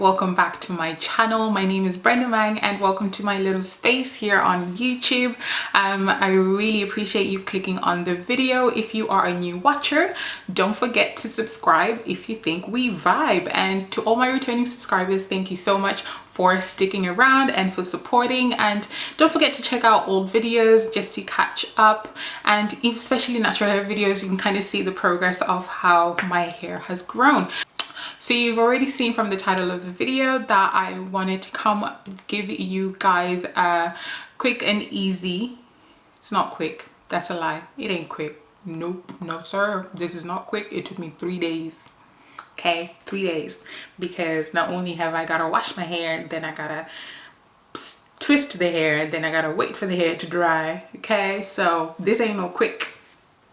welcome back to my channel. My name is Brenda Mang and welcome to my little space here on YouTube. I really appreciate you clicking on the video. If you are a new watcher, don't forget to subscribe if you think we vibe. And to all my returning subscribers, thank you so much for sticking around and for supporting. And don't forget to check out old videos just to catch up, and especially natural hair videos, you can kind of see the progress of how my hair has grown. So you've already seen from the title of the video that I wanted to come give you guys a quick and easy, it's not quick, that's a lie, it ain't quick, nope, no sir, this is not quick. It took me 3 days. Okay, 3 days, because not only have I gotta wash my hair, then I gotta twist the hair, then I gotta wait for the hair to dry. Okay, so this ain't no quick.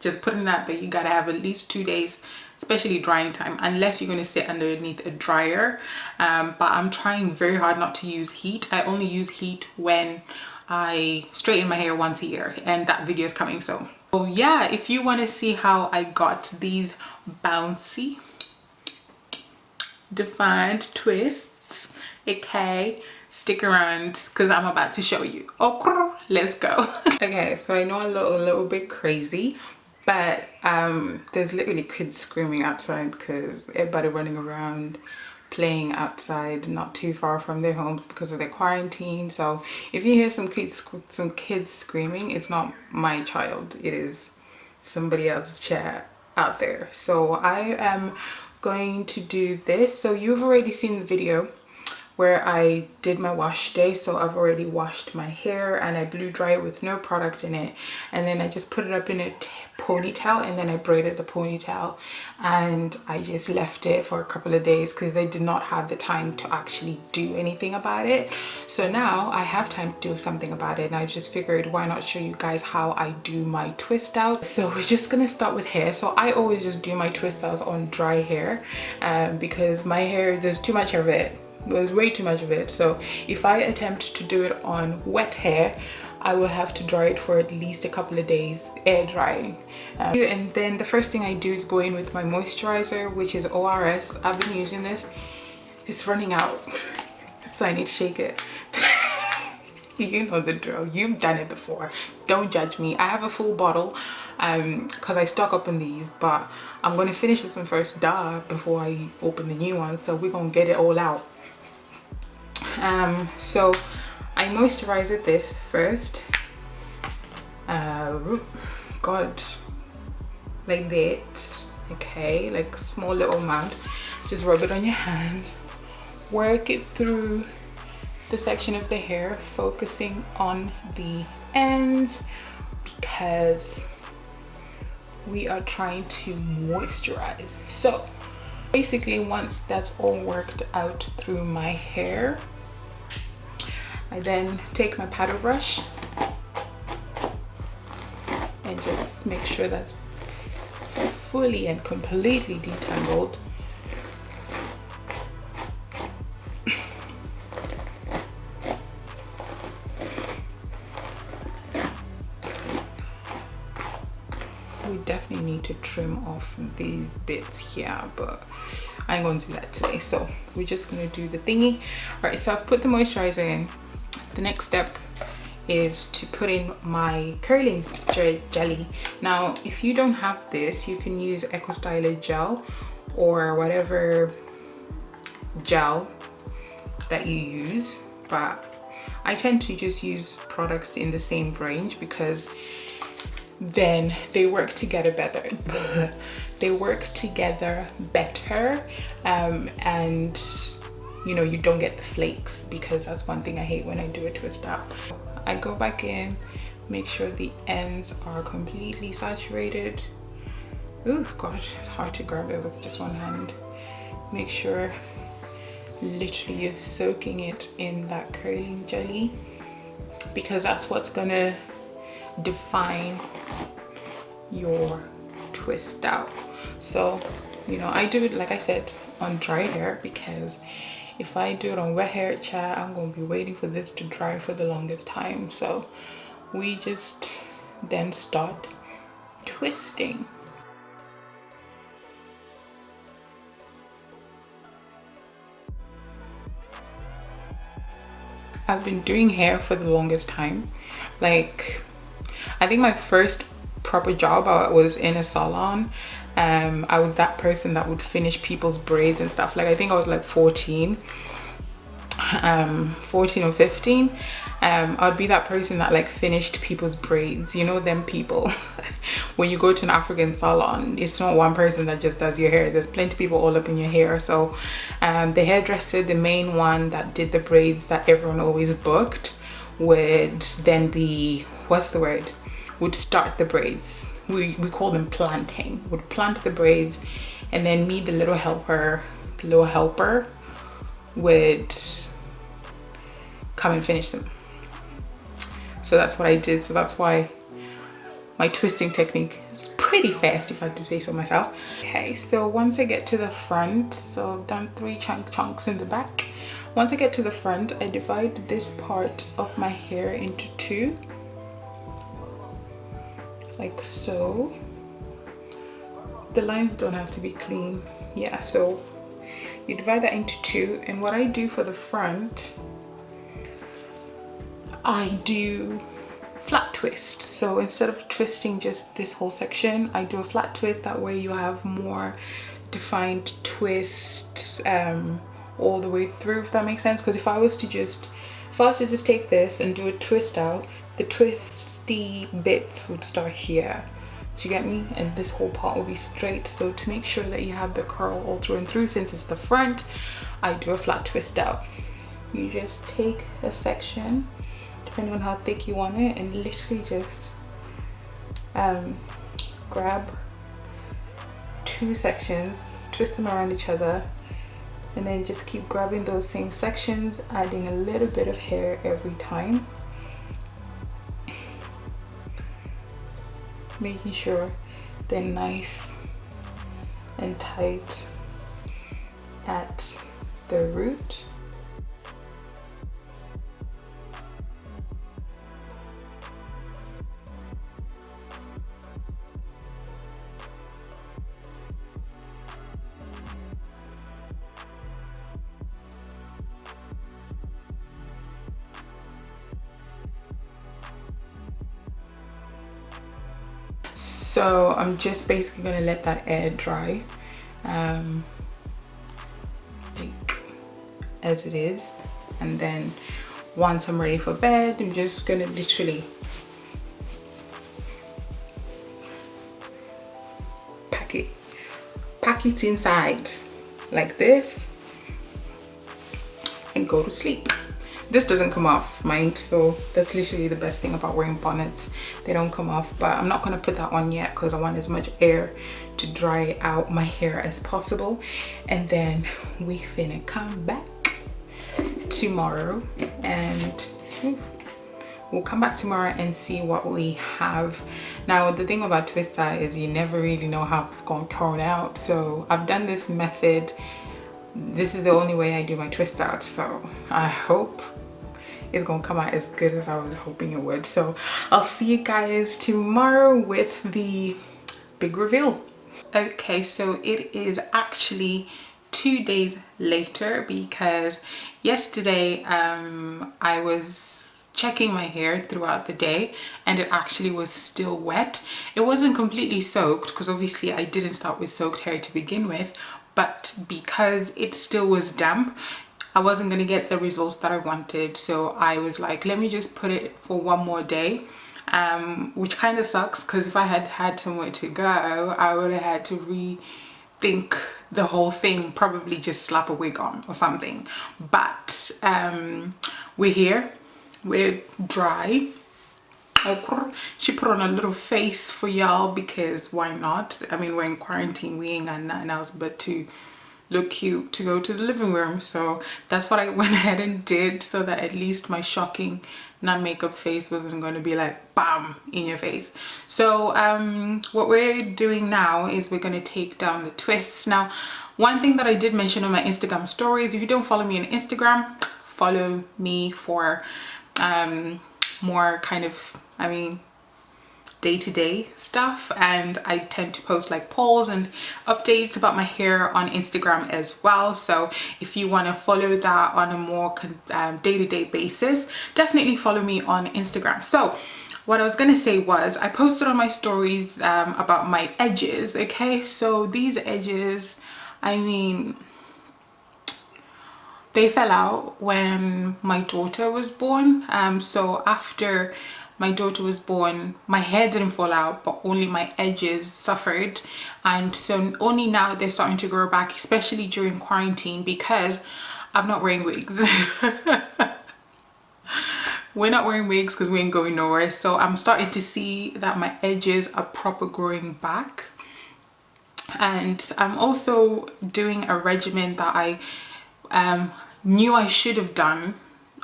Just putting that there, you gotta have at least 2 days, especially drying time, unless you're gonna sit underneath a dryer. But I'm trying very hard not to use heat. I only use heat when I straighten my hair once a year, and that video is coming soon. So yeah, if you want to see how I got these bouncy defined twists, okay, stick around because I'm about to show you. Okay, let's go. Okay, so I know I look a little bit crazy, but there's literally kids screaming outside because everybody running around playing outside not too far from their homes because of their quarantine. So if you hear some kids screaming, it's not my child, it is somebody else's chair out there. So I am going to do this. So you've already seen the video where I did my wash day. So I've already washed my hair and I blew dry it with no product in it, and then I just put it up in a ponytail, and then I braided the ponytail, and I just left it for a couple of days because I did not have the time to actually do anything about it. So now I have time to do something about it, and I just figured why not show you guys how I do my twist out. So we're just gonna start with hair. So I always just do my twist outs on dry hair because my hair, there's too much of it. There's way too much of it. So if I attempt to do it on wet hair, I will have to dry it for at least a couple of days, air drying. And then the first thing I do is go in with my moisturizer, which is ORS. I've been using this, it's running out, so I need to shake it. You know the drill, you've done it before, don't judge me. I have a full bottle because I stock up on these, but I'm going to finish this one first, before I open the new one. So we're going to get it all out. So I moisturize with this first, God, like that, okay, like a small little amount. Just rub it on your hands, work it through the section of the hair, focusing on the ends because we are trying to moisturize. So basically, once that's all worked out through my hair, I then take my paddle brush and just make sure that's fully and completely detangled. We definitely need to trim off these bits here, but I ain't going to do that today. So we're just going to do the thingy. All right, so I've put the moisturizer in. The next step is to put in my curling jelly. Now, if you don't have this, you can use Eco Styler gel or whatever gel that you use, but I tend to just use products in the same range because then they work together better. They work together better, and you know, you don't get the flakes, because that's one thing I hate when I do a twist out. I go back in, make sure the ends are completely saturated. Oh gosh, it's hard to grab it with just one hand. Make sure literally you're soaking it in that curling jelly, because that's what's gonna define your twist out. So, you know, I do it, like I said, on dry hair, because if I do it on wet hair, child, I'm gonna be waiting for this to dry for the longest time. So we just then start twisting. I've been doing hair for the longest time. Like, I think my first proper job, I was in a salon. I was that person that would finish people's braids and stuff. Like, I think I was like 14 or 15. I'd be that person that like finished people's braids, you know, them people. When you go to an African salon, it's not one person that just does your hair. There's plenty of people all up in your hair. So the hairdresser, the main one that did the braids that everyone always booked, would then be, what's the word, would start the braids. We call them planting. Would plant the braids, and then me, the little helper would come and finish them. So that's what I did. So that's why my twisting technique is pretty fast, if I have to say so myself. Okay, so once I get to the front, so I've done 3 chunks in the back. Once I get to the front, I divide this part of my hair into 2, like so. The lines don't have to be clean. Yeah, so you divide that into 2, and what I do for the front, I do flat twist. So instead of twisting just this whole section, I do a flat twist. That way you have more defined twist all the way through, if that makes sense. Because if I was to just take this and do a twist out, the twisty bits would start here. Do you get me? And this whole part will be straight. So to make sure that you have the curl all through and through, since it's the front, I do a flat twist out. You just take a section, depending on how thick you want it, and literally just grab 2 sections, twist them around each other, and then just keep grabbing those same sections, adding a little bit of hair every time, making sure they're nice and tight at the root. So I'm just basically gonna let that air dry like as it is, and then once I'm ready for bed, I'm just gonna literally pack it inside like this and go to sleep. This doesn't come off, mind, so that's literally the best thing about wearing bonnets. They don't come off, but I'm not gonna put that on yet because I want as much air to dry out my hair as possible. And then we finna come back tomorrow, and we'll come back tomorrow and see what we have. Now, the thing about twist out is you never really know how it's gonna turn out. So I've done this method. This is the only way I do my twist out, so I hope it's gonna come out as good as I was hoping it would. So I'll see you guys tomorrow with the big reveal. Okay, so it is actually 2 days later, because yesterday I was checking my hair throughout the day and it actually was still wet. It wasn't completely soaked because obviously I didn't start with soaked hair to begin with, but because it still was damp, I wasn't gonna get the results that I wanted. So I was like, let me just put it for 1 more day, which kind of sucks because if I had had somewhere to go, I would have had to rethink the whole thing, probably just slap a wig on or something. But we're here, we're dry. She put on a little face for y'all because why not? I mean, we're in quarantine, we ain't got nothing else but to look cute to go to the living room. So that's what I went ahead and did, so that at least my shocking non-makeup face wasn't going to be like bam in your face. So what we're doing now is we're going to take down the twists. Now, one thing that I did mention on my Instagram stories, if you don't follow me on Instagram, follow me for more kind of, I mean, day-to-day stuff, and I tend to post like polls and updates about my hair on Instagram as well. So if you want to follow that on a more day-to-day basis, definitely follow me on Instagram. So what I was gonna say was, I posted on my stories about my edges. Okay, so these edges, I mean, they fell out when my daughter was born. So after my daughter was born, my hair didn't fall out, but only my edges suffered. And so only now they're starting to grow back, especially during quarantine, because I'm not wearing wigs. We're not wearing wigs because we ain't going nowhere. So I'm starting to see that my edges are proper growing back. And I'm also doing a regimen that I knew I should have done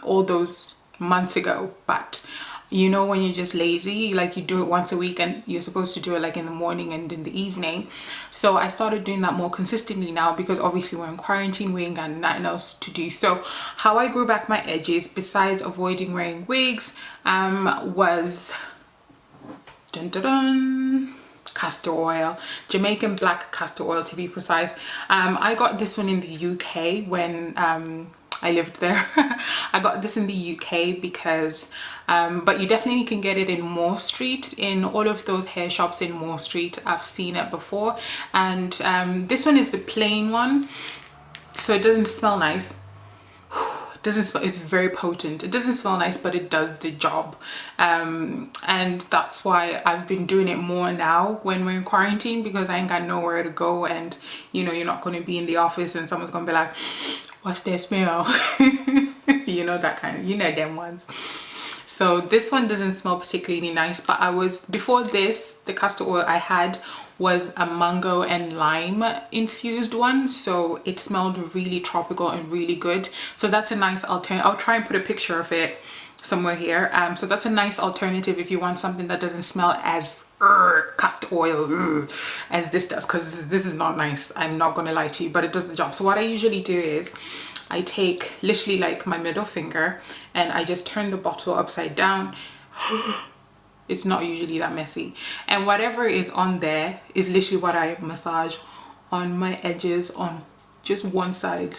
all those months ago, but you know, when you're just lazy, like you do it once a week and you're supposed to do it like in the morning and in the evening. So I started doing that more consistently now, because obviously we're in quarantine, we ain't got nothing else to do. So how I grew back my edges, besides avoiding wearing wigs, was dun, dun, dun, castor oil, Jamaican Black Castor Oil to be precise. I got this one in the UK when I lived there. I got this in the UK because but you definitely can get it in Moore Street, in all of those hair shops in Moore Street. I've seen it before, and this one is the plain one, so it doesn't smell nice. Doesn't smell, it's very potent. It doesn't smell nice, but it does the job, and that's why I've been doing it more now when we're in quarantine, because I ain't got nowhere to go, and you know, you're not going to be in the office and someone's going to be like, what's that smell? You know, that kind of, you know, them ones. So this one doesn't smell particularly nice, but before this, the castor oil I had was a mango and lime infused one, so it smelled really tropical and really good. So that's a nice alternative. I'll try and put a picture of it somewhere here. So that's a nice alternative if you want something that doesn't smell as castor oil as this does, because this is not nice, I'm not gonna lie to you, but it does the job. So what I usually do is I take literally like my middle finger and I just turn the bottle upside down. It's not usually that messy, and whatever is on there is literally what I massage on my edges on just one side,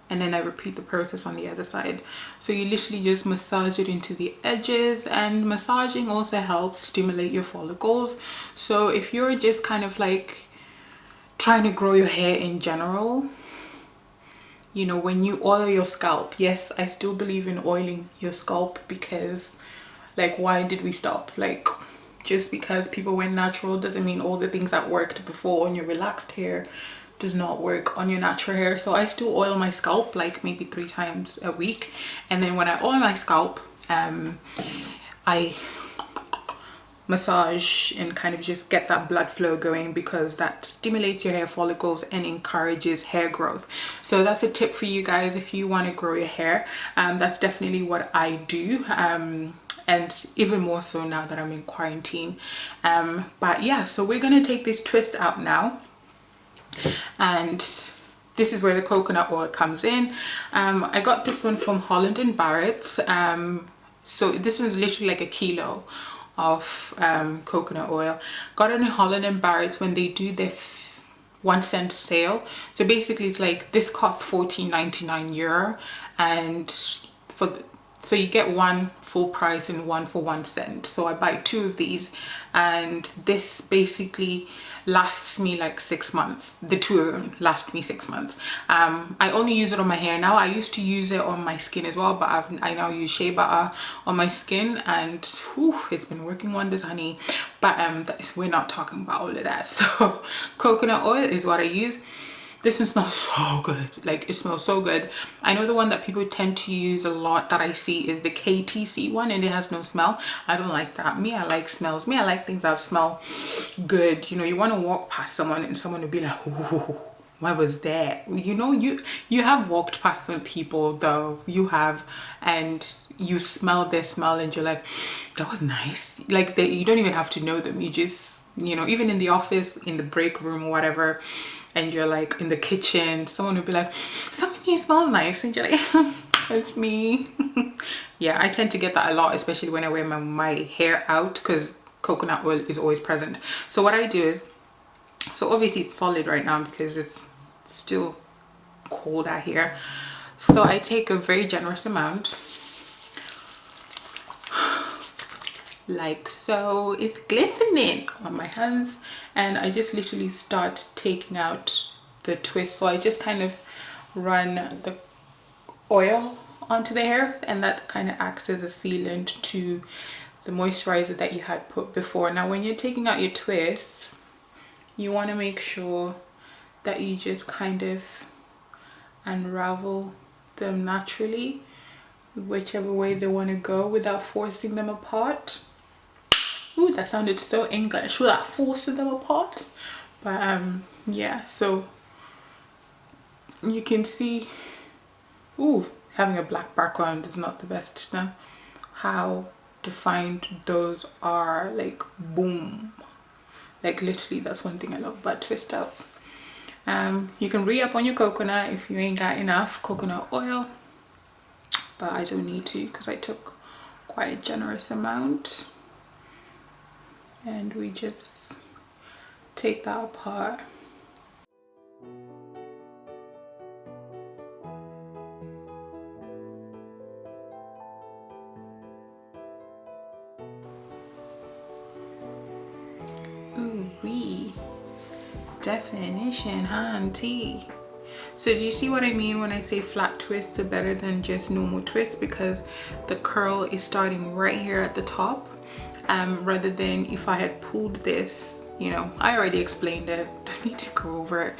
and then I repeat the process on the other side. So you literally just massage it into the edges, and massaging also helps stimulate your follicles. So if you're just kind of like trying to grow your hair in general, you know, when you oil your scalp, yes, I still believe in oiling your scalp, because like, why did we stop? Like, just because people went natural doesn't mean all the things that worked before on your relaxed hair does not work on your natural hair. So I still oil my scalp like maybe 3 times a week, and then when I oil my scalp, I massage and kind of just get that blood flow going, because that stimulates your hair follicles and encourages hair growth. So that's a tip for you guys if you want to grow your hair. That's definitely what I do, and even more so now that I'm in quarantine. But yeah, so we're gonna take this twist out now, and this is where the coconut oil comes in. I got this one from Holland and Barrett. So this one's literally like a kilo of coconut oil. Got it in Holland and Barrett's when they do their 1 cent sale. So basically it's like, this costs €14.99, and so you get one full price and one for 1 cent. So I buy 2 of these, and this basically lasts me like 6 months. The 2 of them last me 6 months. I only use it on my hair now. I used to use it on my skin as well, but I now use shea butter on my skin, and whew, it's been working wonders, honey. But we're not talking about all of that. So coconut oil is what I use. This one smells so good. Like, it smells so good. I know the one that people tend to use a lot that I see is the KTC one, and it has no smell. I don't like that. Me, I like smells. Me, I like things that smell good. You know, you want to walk past someone and someone will be like, ooh, what was that? You know, you have walked past some people though, you have, and you smell their smell and you're like, that was nice. Like, you don't even have to know them. You just, you know, even in the office, in the break room, whatever, and you're like in the kitchen, someone would be like, something smells nice, and you're like, It's me. Yeah, I tend to get that a lot, especially when I wear my hair out, because coconut oil is always present. So what I do is, so obviously it's solid right now because it's still cold out here. So I take a very generous amount, like so. It's glistening on my hands, and I just literally start taking out the twist. So I just kind of run the oil onto the hair, and that kind of acts as a sealant to the moisturizer that you had put before. Now when you're taking out your twists, you want to make sure that you just kind of unravel them naturally, whichever way they want to go, without forcing them apart. Ooh, that sounded so English, without forcing them apart. But yeah, so you can see, ooh, having a black background is not the best now. How defined those are, like boom. Like literally, that's one thing I love about twist outs. You can re-up on your coconut if you ain't got enough coconut oil, but I don't need to because I took quite a generous amount. And we just take that apart. Ooh wee, definition, auntie. So do you see what I mean when I say flat twists are better than just normal twists? Because the curl is starting right here at the top, rather than if I had pulled this, you know, I already explained it, I need to go over it.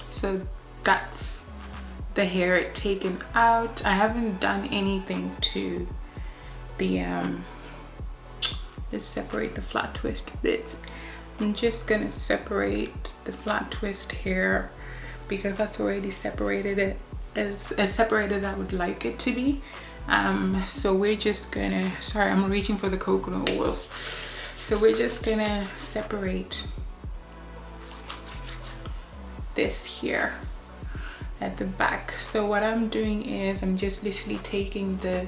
So that's the hair taken out. I haven't done anything to the let's separate the flat twist bits. I'm just gonna separate the flat twist hair because that's already separated, it as separated as I would like it to be. So we're just gonna, sorry, I'm reaching for the coconut oil. So we're just gonna separate this here at the back. So what I'm doing is I'm just literally taking the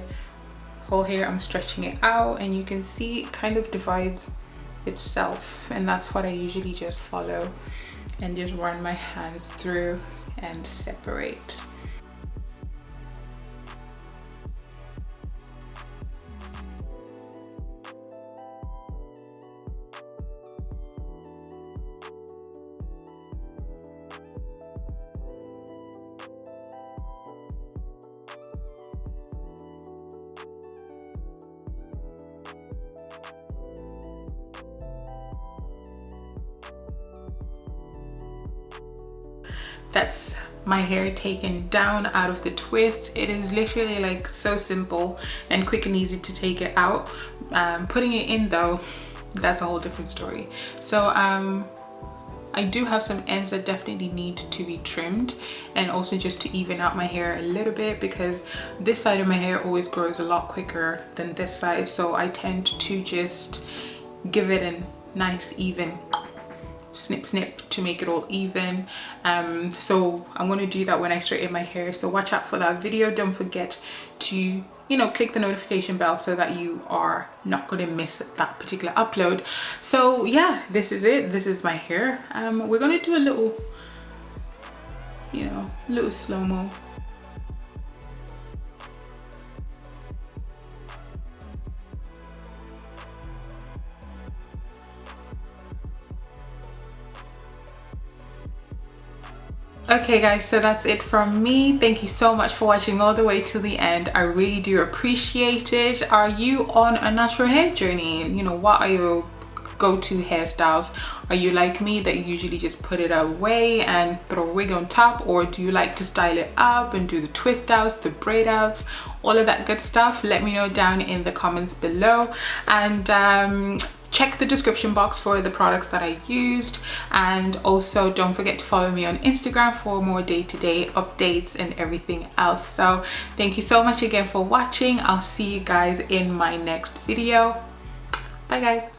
whole hair, I'm stretching it out, and you can see it kind of divides itself, and that's what I usually just follow and just run my hands through and separate. That's my hair taken down out of the twist. It is literally like so simple and quick and easy to take it out. Putting it in though, that's a whole different story. So I do have some ends that definitely need to be trimmed, and also just to even out my hair a little bit, because this side of my hair always grows a lot quicker than this side. So I tend to just give it a nice even snip snip to make it all even. So I'm going to do that when I straighten my hair, so watch out for that video. Don't forget to, you know, click the notification bell so that you are not going to miss that particular upload. So yeah, this is it. This is my hair. We're going to do a little, you know, little slow-mo. Okay guys, so that's it from me. Thank you so much for watching all the way to the end. I really do appreciate it. Are you on a natural hair journey? You know, what are your go-to hairstyles? Are you like me that you usually just put it away and throw a wig on top, or do you like to style it up and do the twist outs, the braid outs, all of that good stuff? Let me know down in the comments below, and check the description box for the products that I used, and also don't forget to follow me on Instagram for more day-to-day updates and everything else. So thank you so much again for watching. I'll see you guys in my next video. Bye guys.